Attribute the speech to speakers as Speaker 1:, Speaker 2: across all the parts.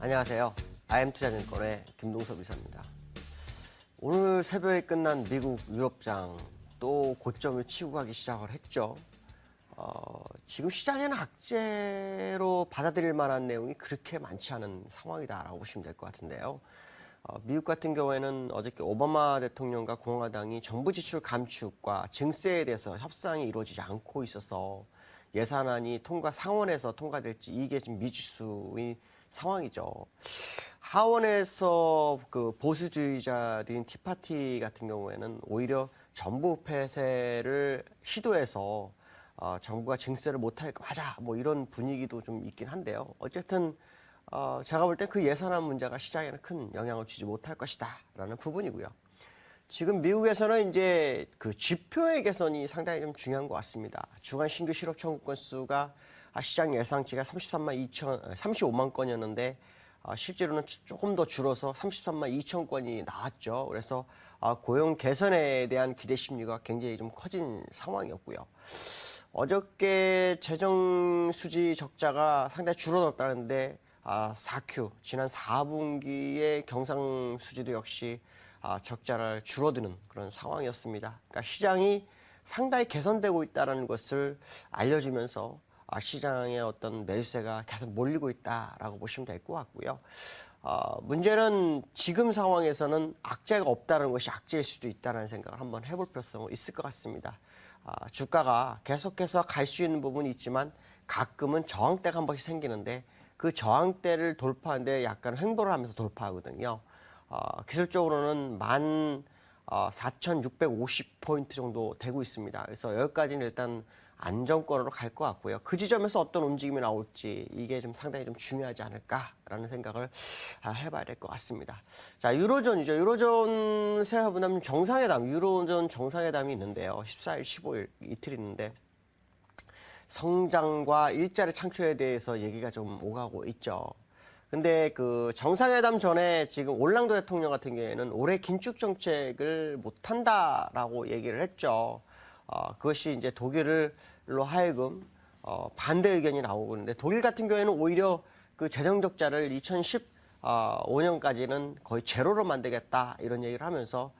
Speaker 1: 안녕하세요. IM투자증권의 김동섭 이사입니다. 오늘 새벽에 끝난 미국 유럽장 또 고점을 치고 가기 시작을 했죠. 지금 시장에는 악재로 받아들일 만한 내용이 그렇게 많지 않은 상황이다라고 보시면 될 것 같은데요. 미국 같은 경우에는 어저께 오바마 대통령과 공화당이 정부 지출 감축과 증세에 대해서 협상이 이루어지지 않고 있어서 예산안이 상원에서 통과될지 이게 지금 미지수인 상황이죠. 하원에서 그 보수주의자들인 티파티 같은 경우에는 오히려 정부 폐쇄를 시도해서 정부가 증세를 못할 거 맞아 뭐 이런 분위기도 좀 있긴 한데요. 어쨌든 제가 볼 때 그 예산안 문제가 시장에는 큰 영향을 주지 못할 것이다라는 부분이고요. 지금 미국에서는 이제 그 지표의 개선이 상당히 좀 중요한 것 같습니다. 주간 신규 실업 청구 건수가 시장 예상치가 35만 건이었는데 실제로는 조금 더 줄어서 33만 2천 건이 나왔죠. 그래서 고용 개선에 대한 기대 심리가 굉장히 좀 커진 상황이었고요. 어저께 재정 수지 적자가 상당히 줄어들었다는데 4Q 지난 4분기의 경상 수지도 역시 적자를 줄어드는 그런 상황이었습니다. 그러니까 시장이 상당히 개선되고 있다는 것을 알려주면서 시장의 어떤 매수세가 계속 몰리고 있다라고 보시면 될 것 같고요. 문제는 지금 상황에서는 악재가 없다는 것이 악재일 수도 있다는 생각을 한번 해볼 필요성이 있을 것 같습니다. 주가가 계속해서 갈 수 있는 부분이 있지만 가끔은 저항대가 한 번씩 생기는데 그 저항대를 돌파하는데 약간 횡보를 하면서 돌파하거든요. 기술적으로는 14,650포인트 정도 되고 있습니다. 그래서 여기까지는 일단 안정권으로 갈 것 같고요. 그 지점에서 어떤 움직임이 나올지 이게 좀 상당히 좀 중요하지 않을까라는 생각을 해봐야 될 것 같습니다. 자, 유로존이죠. 유로존 생각해보면 유로존 정상회담이 있는데요. 14일, 15일 이틀 있는데 성장과 일자리 창출에 대해서 얘기가 좀 오가고 있죠. 근데 그 정상회담 전에 지금 올랑도 대통령 같은 경우에는 올해 긴축 정책을 못한다라고 얘기를 했죠. 그것이 이제 독일로 하여금 반대 의견이 나오고 있는데 독일 같은 경우에는 오히려 그 재정 적자를 2015년까지는 거의 제로로 만들겠다 이런 얘기를 하면서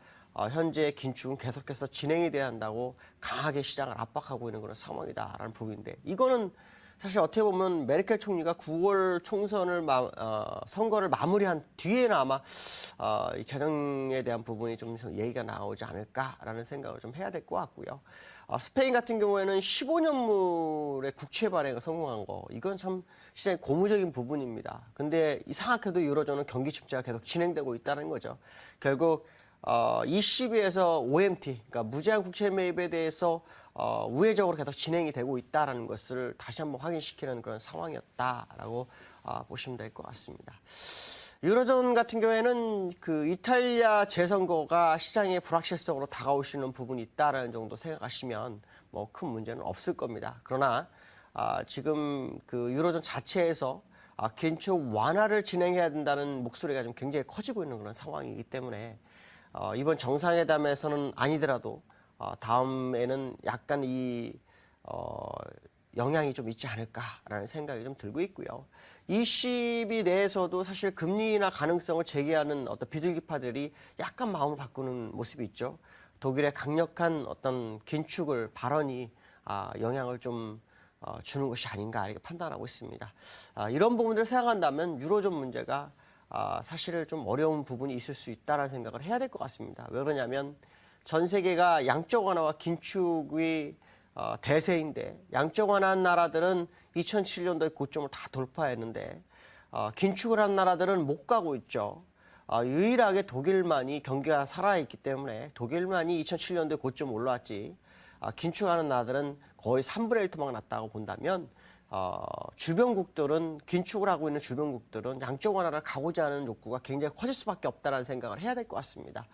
Speaker 1: 현재 긴축은 계속해서 진행이 돼야 한다고 강하게 시장을 압박하고 있는 그런 상황이다라는 부분인데 이거는 사실 어떻게 보면 메르켈 총리가 9월 총선을 선거를 마무리한 뒤에는 아마 이 재정에 대한 부분이 좀 얘기가 나오지 않을까라는 생각을 좀 해야 될 것 같고요. 스페인 같은 경우에는 15년물의 국채 발행을 성공한 거 이건 참 시장의 고무적인 부분입니다. 근데 이상하게도 유로존은 경기 침체가 계속 진행되고 있다는 거죠. 결국 ECB에서 OMT, 그러니까 무제한 국채 매입에 대해서 우회적으로 계속 진행이 되고 있다는 것을 다시 한번 확인시키는 그런 상황이었다라고 보시면 될 것 같습니다. 유로존 같은 경우에는 그 이탈리아 재선거가 시장의 불확실성으로 다가올 수 있는 부분이 있다라는 정도 생각하시면 뭐 큰 문제는 없을 겁니다. 그러나 지금 그 유로존 자체에서 긴축 완화를 진행해야 된다는 목소리가 좀 굉장히 커지고 있는 그런 상황이기 때문에 이번 정상회담에서는 아니더라도 다음에는 약간 영향이 좀 있지 않을까라는 생각이 좀 들고 있고요. ECB 내에서도 사실 금리나 가능성을 제기하는 어떤 비둘기파들이 약간 마음을 바꾸는 모습이 있죠. 독일의 강력한 어떤 긴축을 발언이 영향을 좀 주는 것이 아닌가 이렇게 판단하고 있습니다. 이런 부분들을 생각한다면 유로존 문제가 사실은 좀 어려운 부분이 있을 수 있다는 생각을 해야 될 것 같습니다. 왜 그러냐면 전 세계가 양적 완화와 긴축이 대세인데 양적 완화한 나라들은 2007년도에 고점을 다 돌파했는데 긴축을 한 나라들은 못 가고 있죠. 유일하게 독일만이 경기가 살아있기 때문에 독일만이 2007년도에 고점 올라왔지 긴축하는 나라들은 거의 3분의 1 토막 났다고 본다면 주변국들은 긴축을 하고 있는 주변국들은 양적 완화를 가고자 하는 욕구가 굉장히 커질 수밖에 없다는 생각을 해야 될 것 같습니다.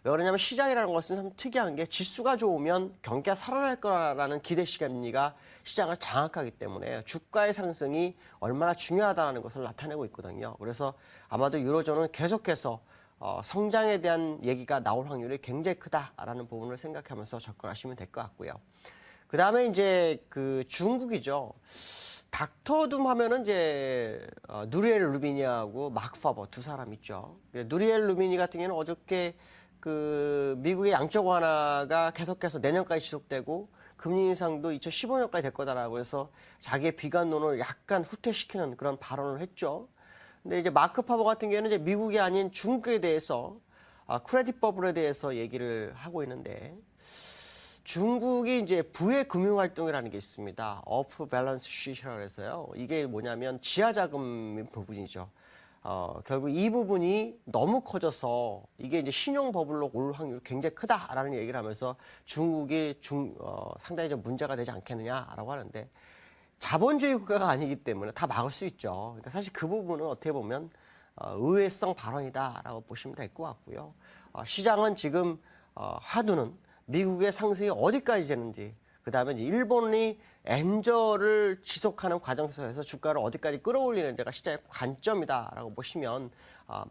Speaker 1: 왜 그러냐면 시장이라는 것은 참 특이한 게 지수가 좋으면 경기가 살아날 거라는 기대 심리가 시장을 장악하기 때문에 주가의 상승이 얼마나 중요하다는 것을 나타내고 있거든요. 그래서 아마도 유로존은 계속해서 성장에 대한 얘기가 나올 확률이 굉장히 크다라는 부분을 생각하면서 접근하시면 될 것 같고요. 그 다음에 이제 그 중국이죠. 닥터둠 하면은 이제 누리엘 루비니하고 마크 파버 두 사람 있죠. 누리엘 루비니 같은 경우는 어저께 그 미국의 양적 완화가 계속해서 내년까지 지속되고 금리 인상도 2015년까지 될 거다라고 해서 자기의 비관론을 약간 후퇴시키는 그런 발언을 했죠. 근데 이제 마크 파버 같은 경우는 이제 미국이 아닌 중국에 대해서 크레딧 버블에 대해서 얘기를 하고 있는데 중국이 이제 부의 금융 활동이라는 게 있습니다. 오프 밸런스 시트라고 해서요. 이게 뭐냐면 지하 자금 부분이죠. 결국 이 부분이 너무 커져서 이게 이제 신용 버블로 올 확률이 굉장히 크다라는 얘기를 하면서 중국이 상당히 좀 문제가 되지 않겠느냐라고 하는데 자본주의 국가가 아니기 때문에 다 막을 수 있죠. 그러니까 사실 그 부분은 어떻게 보면 의외성 발언이다라고 보시면 될 것 같고요. 시장은 지금 하두는 미국의 상승이 어디까지 되는지, 그 다음에 일본이 엔저를 지속하는 과정에서 주가를 어디까지 끌어올리는지가 시장의 관점이다라고 보시면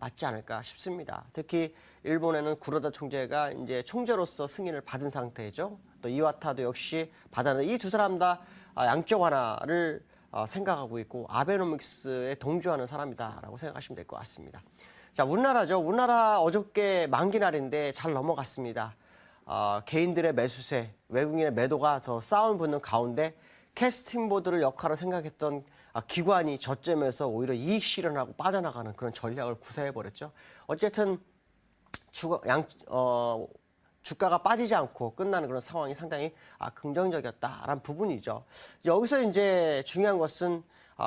Speaker 1: 맞지 않을까 싶습니다. 특히 일본에는 구로다 총재가 이제 총재로서 승인을 받은 상태죠. 또 이와타도 역시 받았는데 이 두 사람 다 양적 완화를 생각하고 있고 아베노믹스에 동조하는 사람이다라고 생각하시면 될 것 같습니다. 자, 우리나라죠. 우리나라 어저께 만기날인데 잘 넘어갔습니다. 개인들의 매수세, 외국인의 매도가 더 싸움 붙는 가운데 캐스팅보드를 역할을 생각했던 기관이 저점에서 오히려 이익 실현하고 빠져나가는 그런 전략을 구사해버렸죠. 어쨌든 주가가 빠지지 않고 끝나는 그런 상황이 상당히 긍정적이었다라는 부분이죠. 여기서 이제 중요한 것은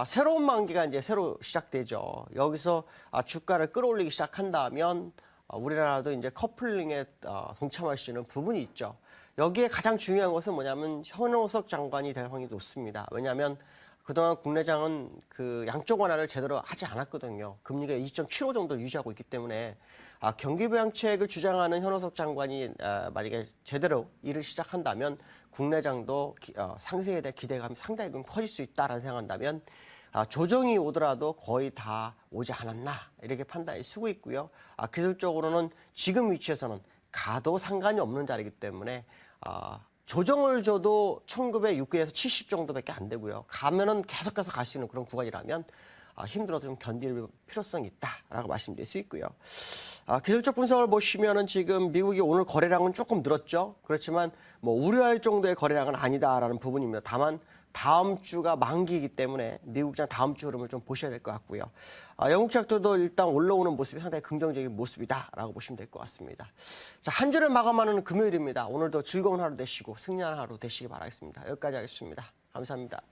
Speaker 1: 새로운 만기가 이제 새로 시작되죠. 여기서 주가를 끌어올리기 시작한다면 우리나라도 이제 커플링에 동참할 수 있는 부분이 있죠. 여기에 가장 중요한 것은 뭐냐면 현오석 장관이 될 확률이 높습니다. 왜냐하면 그동안 국내장은 그 양적 완화를 제대로 하지 않았거든요. 금리가 2.75 정도 유지하고 있기 때문에 경기부양책을 주장하는 현오석 장관이 만약에 제대로 일을 시작한다면 국내장도 상승에 대한 기대감이 상당히 좀 커질 수 있다라는 생각한다면 조정이 오더라도 거의 다 오지 않았나 이렇게 판단이 쓰고 있고요. 기술적으로는 지금 위치에서는 가도 상관이 없는 자리이기 때문에 조정을 줘도 1960에서 70 정도밖에 안 되고요. 가면은 계속해서 갈 수 있는 그런 구간이라면 힘들어도 좀 견딜 필요성이 있다라고 말씀드릴 수 있고요. 기술적 분석을 보시면은 지금 미국이 오늘 거래량은 조금 늘었죠. 그렇지만 뭐 우려할 정도의 거래량은 아니다라는 부분입니다. 다만 다음 주가 만기이기 때문에 미국장 다음 주 흐름을 좀 보셔야 될 것 같고요. 영국 작도도 일단 올라오는 모습이 상당히 긍정적인 모습이다라고 보시면 될 것 같습니다. 자, 한 주를 마감하는 금요일입니다. 오늘도 즐거운 하루 되시고 승리하는 하루 되시기 바라겠습니다. 여기까지 하겠습니다. 감사합니다.